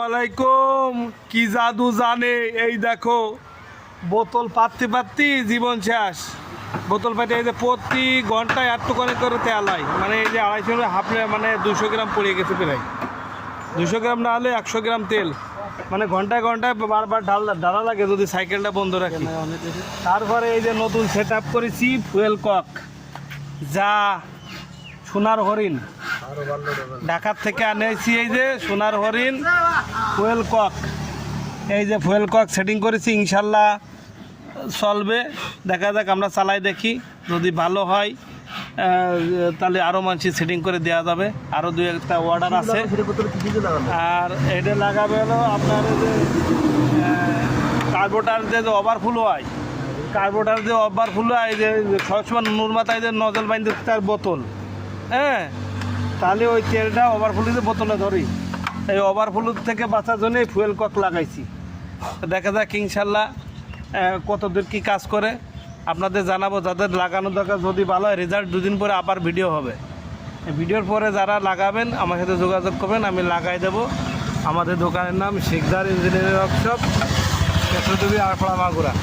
আলাইকুম। কি জাদু জানে, এই দেখো বোতল পাততে পাততে জীবন শেষ। বোতল পাতে এই যে প্রতি ঘন্টায় এতখানি করে তেল হয়, মানে এই যে 250 হাফ মানে 200 গ্রাম পড়ে গেছে প্রায়। 200 গ্রাম না হলে 100 গ্রাম তেল, মানে ঘন্টায় ঘন্টায় বারবার ঢালা লাগে যদি সাইকেলটা বন্ধ রাখি। তারপরে এই যে নতুন সেট আপ করেছি ফুয়েল কক, যা সোনার হরিণ ঢাকার থেকে আনেছি। এই যে সোনার হরিণ ফুয়েল কক, এই যে ফুয়েল কক সেটিং করেছি, ইনশাল্লাহ চলবে। দেখা যাক, আমরা চালাই দেখি, যদি ভালো হয় তাহলে আরও মানুষ সেটিং করে দেওয়া যাবে। আরও 2-1টা অর্ডার আছে। আর এটা লাগাবে হলো আপনার যে কার্বোটার যে ওভারফুল হয়, কার্বোটার যে ওভারফুল হয়, যে সবসময় নুরমাথায় যে নজল বাইন্দে তার বোতল, হ্যাঁ, তাহলে ওই তেলটা ওভারফুল যে বোতলে ধরি, এই ওভারফুল থেকে বাঁচার জন্য এই ফুয়েল কক লাগাইছি। দেখা যাক ইনশাল্লাহ কতদূর কী কাজ করে আপনাদের জানাবো। যাদের লাগানো দরকার, যদি ভালো হয় রেজাল্ট 2 দিন পরে আবার ভিডিও হবে। ভিডিওর পরে যারা লাগাবেন আমার সাথে যোগাযোগ করবেন, আমি লাগাই দেব। আমাদের দোকানের নাম শিকদার ইঞ্জিনিয়ারিং ওয়ার্কশপ, 102 আড়পাড়া মাগুরা।